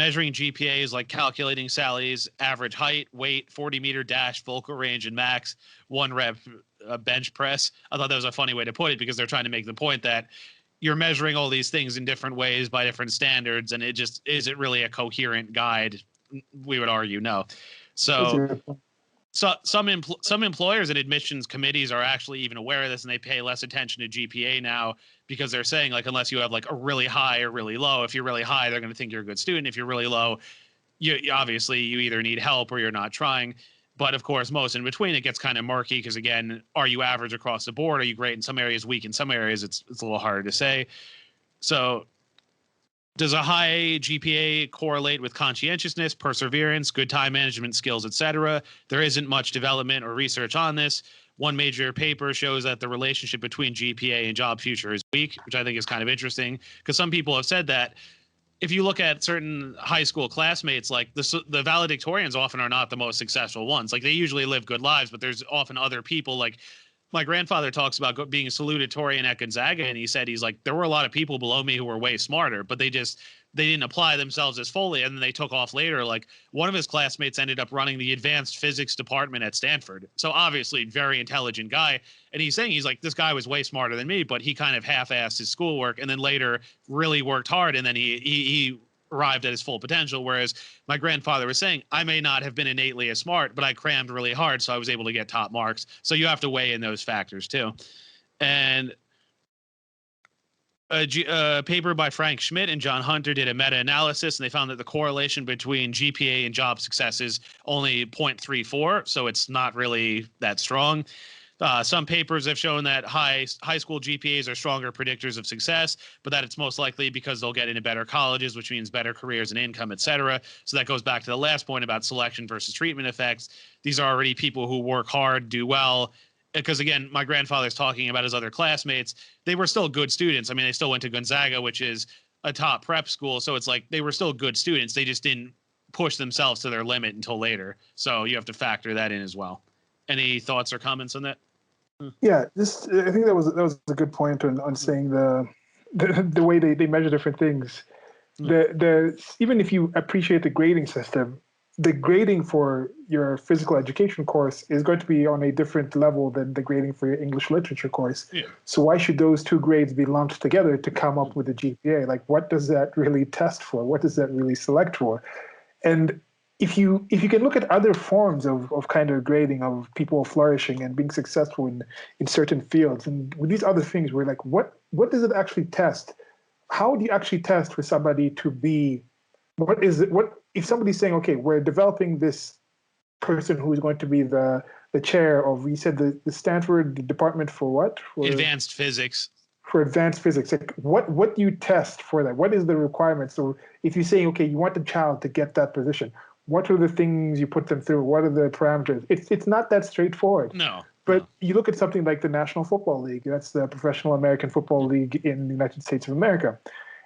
measuring GPA is like calculating Sally's average height, weight, 40-meter dash, vocal range, and max 1 rep bench press. I thought that was a funny way to put it because they're trying to make the point that you're measuring all these things in different ways by different standards, and it just isn't really a coherent guide. We would argue no. So some employers and admissions committees are actually even aware of this, and they pay less attention to GPA now because they're saying, like, unless you have like a really high or really low, if you're really high, they're going to think you're a good student. If you're really low, you obviously you either need help or you're not trying. But of course, most in between, it gets kind of murky because, again, are you average across the board? Are you great in some areas, weak in some areas? It's a little harder to say. So does a high GPA correlate with conscientiousness, perseverance, good time management skills, etc.? There isn't much development or research on this. One major paper shows that the relationship between GPA and job future is weak, which I think is kind of interesting because some people have said that if you look at certain high school classmates, like the valedictorians often are not the most successful ones. Like they usually live good lives, but there's often other people. Like my grandfather talks about being a salutatorian at Gonzaga, and he said he's like, there were a lot of people below me who were way smarter, but they didn't apply themselves as fully, and then they took off later. Like one of his classmates ended up running the advanced physics department at Stanford. So obviously very intelligent guy. And he's saying, he's like, this guy was way smarter than me, but he kind of half-assed his schoolwork and then later really worked hard. And then he arrived at his full potential. Whereas my grandfather was saying, I may not have been innately as smart, but I crammed really hard. So I was able to get top marks. So you have to weigh in those factors too. And a paper by Frank Schmidt and John Hunter did a meta-analysis, and they found that the correlation between GPA and job success is only 0.34, so it's not really that strong. Some papers have shown that high school GPAs are stronger predictors of success, but that it's most likely because they'll get into better colleges, which means better careers and income, et cetera. So that goes back to the last point about selection versus treatment effects. These are already people who work hard, do well, because again, my grandfather's talking about his other classmates. They were still good students. I mean, they still went to Gonzaga, which is a top prep school. So it's like they were still good students. They just didn't push themselves to their limit until later. So you have to factor that in as well. Any thoughts or comments on that? Yeah, I think that was a good point on saying the way they measure different things. Even if you appreciate the grading system, the grading for your physical education course is going to be on a different level than the grading for your English literature course. Yeah. So why should those two grades be lumped together to come up with a GPA? Like, what does that really test for? What does that really select for? And if you can look at other forms of kind of grading of people flourishing and being successful in certain fields, and with these other things, we're like, what does it actually test? How do you actually test for somebody to be, what is it, what if somebody's saying, okay, we're developing this person who is going to be the chair of, you said the Stanford Department for what? For advanced physics. For advanced physics. Like what do you test for that? What is the requirement? So if you're saying, okay, you want the child to get that position, what are the things you put them through? What are the parameters? It's not that straightforward. No. But you look at something like the National Football League. That's the Professional American Football League in the United States of America.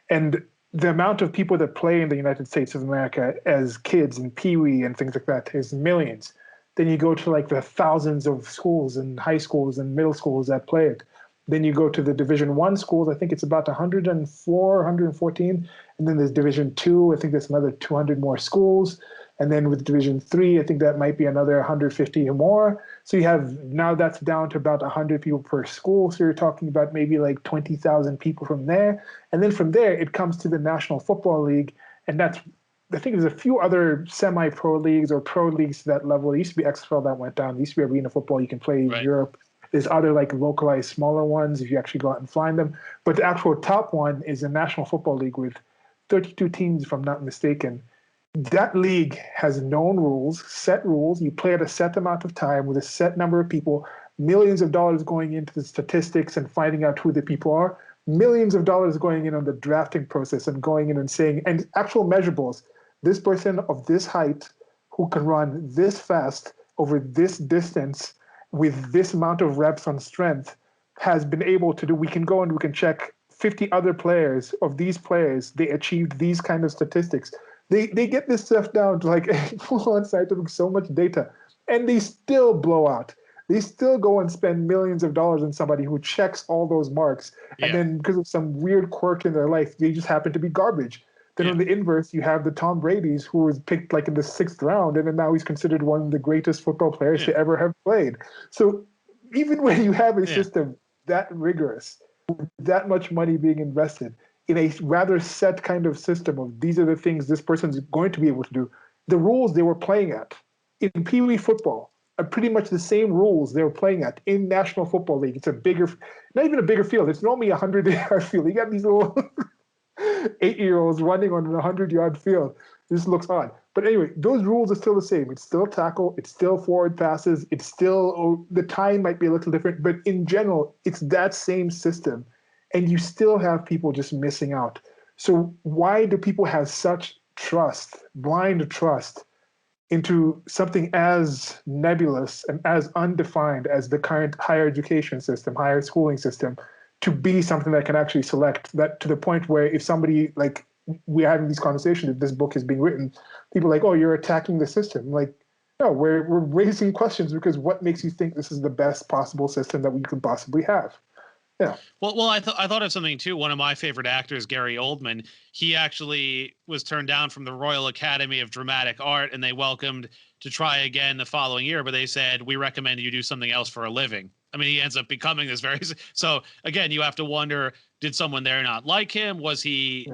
And the amount of people that play in the United States of America as kids and peewee and things like that is millions. Then you go to like the thousands of schools and high schools and middle schools that play it. Then you go to the Division I schools. I think it's about 104, 114. And then there's Division II. I think there's another 200 more schools. And then with Division III, I think that might be another 150 or more. So you have, now that's down to about 100 people per school. So you're talking about maybe like 20,000 people from there. And then from there, it comes to the National Football League. And that's, I think there's a few other semi-pro leagues or pro leagues to that level. There used to be XFL that went down. There used to be arena football. You can play in Europe. There's other like localized smaller ones if you actually go out and find them. But the actual top one is the National Football League with 32 teams, if I'm not mistaken. That league has known rules, set rules. You play at a set amount of time with a set number of people, millions of dollars going into the statistics and finding out who the people are, millions of dollars going in on the drafting process and going in and saying, and actual measurables, this person of this height who can run this fast over this distance with this amount of reps on strength has been able to do, we can go and we can check 50 other players of these players, they achieved these kind of statistics. They get this stuff down to like full-on scientific, so much data, and they still blow out. They still go and spend millions of dollars on somebody who checks all those marks, and then because of some weird quirk in their life, they just happen to be garbage. Then on the inverse, you have the Tom Brady's who was picked like in the 6th round, and then now he's considered one of the greatest football players to ever have played. So even when you have a system that rigorous, with that much money being invested in a rather set kind of system of these are the things this person's going to be able to do, the rules they were playing at in Pee Wee football are pretty much the same rules they were playing at in National Football League. It's a bigger, not even a bigger field. It's normally a 100-yard field. You got these little 8-year-olds running on a 100-yard field. This looks odd. But anyway, those rules are still the same. It's still tackle. It's still forward passes. It's still, the time might be a little different. But in general, it's that same system. And you still have people just missing out. So why do people have such trust, blind trust, into something as nebulous and as undefined as the current higher education system, higher schooling system, to be something that can actually select that, to the point where if somebody, like, we're having these conversations, if this book is being written, people are like, oh, you're attacking the system. Like, no, we're raising questions because what makes you think this is the best possible system that we could possibly have? Yeah. Well, I thought of something too. One of my favorite actors, Gary Oldman, he actually was turned down from the Royal Academy of Dramatic Art, and they welcomed to try again the following year, but they said, we recommend you do something else for a living. I mean, he ends up becoming this very, so again, you have to wonder, did someone there not like him? Was he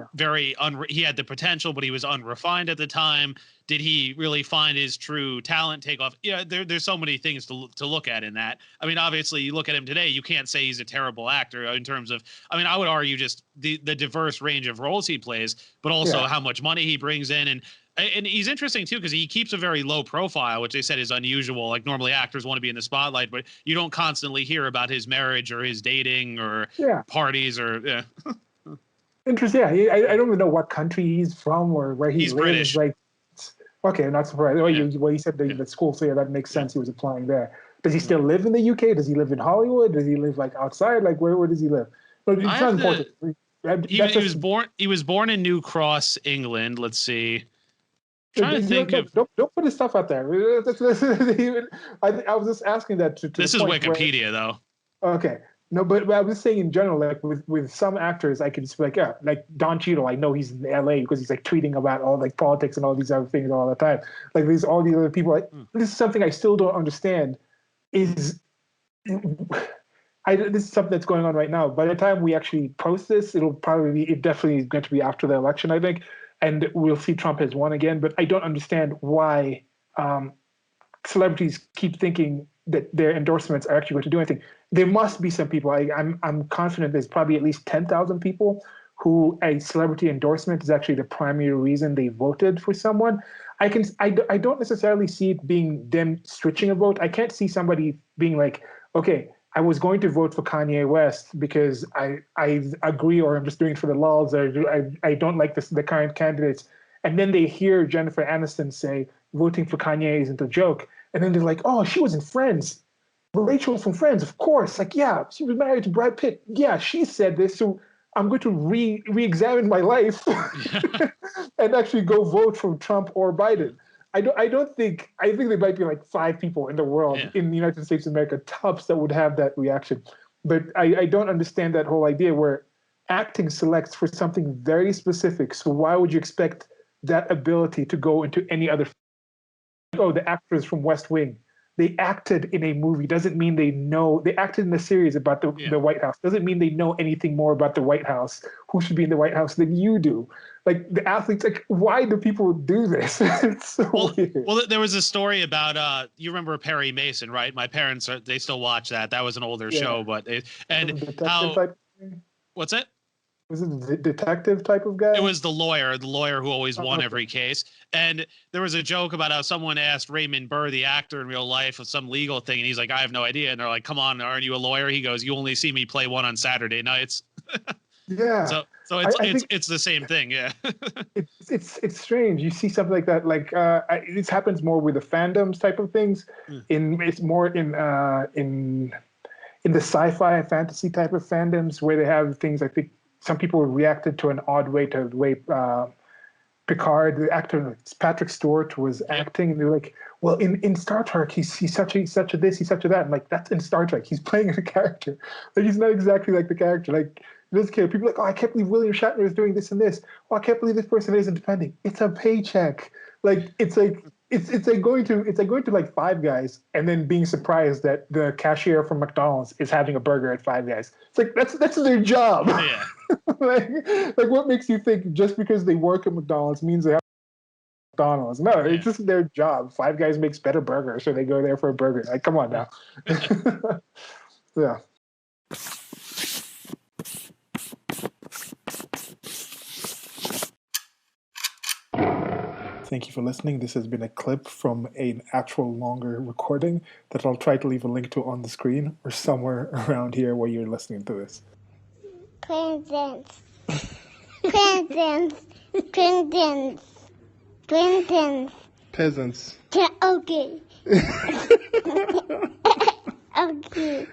he had the potential, but he was unrefined at the time? Did he really find his true talent take off? Yeah, there's so many things to look at in that. I mean, obviously, you look at him today, you can't say he's a terrible actor in terms of, I mean, I would argue just the diverse range of roles he plays, but also how much money he brings in. And he's interesting, too, because he keeps a very low profile, which they said is unusual. Like, normally actors want to be in the spotlight, but you don't constantly hear about his marriage or his dating or parties or, Interesting. Yeah, I don't even know what country he's from or where he He's lives. British. Like, okay, I'm not surprised. Well, he said the school, so that makes sense. He was applying there. Does he still live in the UK? Does he live in Hollywood? Does he live like outside? Like, where does he live? But it's not important. He was born in New Cross, England. Let's see. Trying to think of. Don't put his stuff out there. I was just asking that to this is Wikipedia, though. Okay. No, but I was saying in general, like with some actors, I can just be like, yeah, like Don Cheadle, I know he's in LA because he's like tweeting about all like politics and all these other things all the time. Like there's all these other people. This is something I still don't understand. This is something that's going on right now. By the time we actually post this, it definitely is going to be after the election, I think. And we'll see Trump has won again. But I don't understand why celebrities keep thinking that their endorsements are actually going to do anything. There must be some people. I'm confident there's probably at least 10,000 people who a celebrity endorsement is actually the primary reason they voted for someone. I don't necessarily see it being them switching a vote. I can't see somebody being like, okay, I was going to vote for Kanye West because I agree, or I'm just doing it for the lulz, or I don't like the current candidates. And then they hear Jennifer Aniston say voting for Kanye isn't a joke. And then they're like, oh, she was in Friends. Rachel from Friends, of course. Like, yeah, she was married to Brad Pitt. Yeah, she said this. So I'm going to re-examine my life and actually go vote for Trump or Biden. I think there might be like 5 people in the world, in the United States of America, tops, that would have that reaction. But I don't understand that whole idea where acting selects for something very specific. So why would you expect that ability to go into any other? Oh, the actors from West Wing, they acted in a movie. Doesn't mean they know. They acted in a series about the White House. Doesn't mean they know anything more about the White House, who should be in the White House, than you do. Like the athletes, like, why do people do this? It's so weird. Well, there was a story about you remember Perry Mason, right? My parents they still watch that. That was an older show, but what's it? Was it the detective type of guy? It was the lawyer who always won every case. And there was a joke about how someone asked Raymond Burr, the actor in real life, of some legal thing, and he's like, I have no idea. And they're like, come on, aren't you a lawyer? He goes, you only see me play one on Saturday nights. Yeah. So it's the same thing. Yeah. it's strange. You see something like that. Like this happens more with the fandoms type of things. It's more in the sci-fi fantasy type of fandoms where they have things. I think some people reacted to an odd way to the way Picard, the actor Patrick Stewart, was acting, and they're like, well, in Star Trek, he's such a this, he's such a that. I'm like, that's in Star Trek. He's playing a character. Like, he's not exactly like the character. Like, It doesn't care. People are like, oh, I can't believe William Shatner is doing this and this. Oh, I can't believe this person isn't defending. It's a paycheck. It's like going to like Five Guys and then being surprised that the cashier from McDonald's is having a burger at Five Guys. It's like that's their job. Yeah. like what makes you think just because they work at McDonald's means they have McDonald's? No, it's just their job. Five Guys makes better burgers, so they go there for a burger. Like, come on now. Yeah. Thank you for listening. This has been a clip from an actual longer recording that I'll try to leave a link to on the screen or somewhere around here where you're listening to this. Presents. Presents. Presents. Presents. Peasants. Okay. Okay.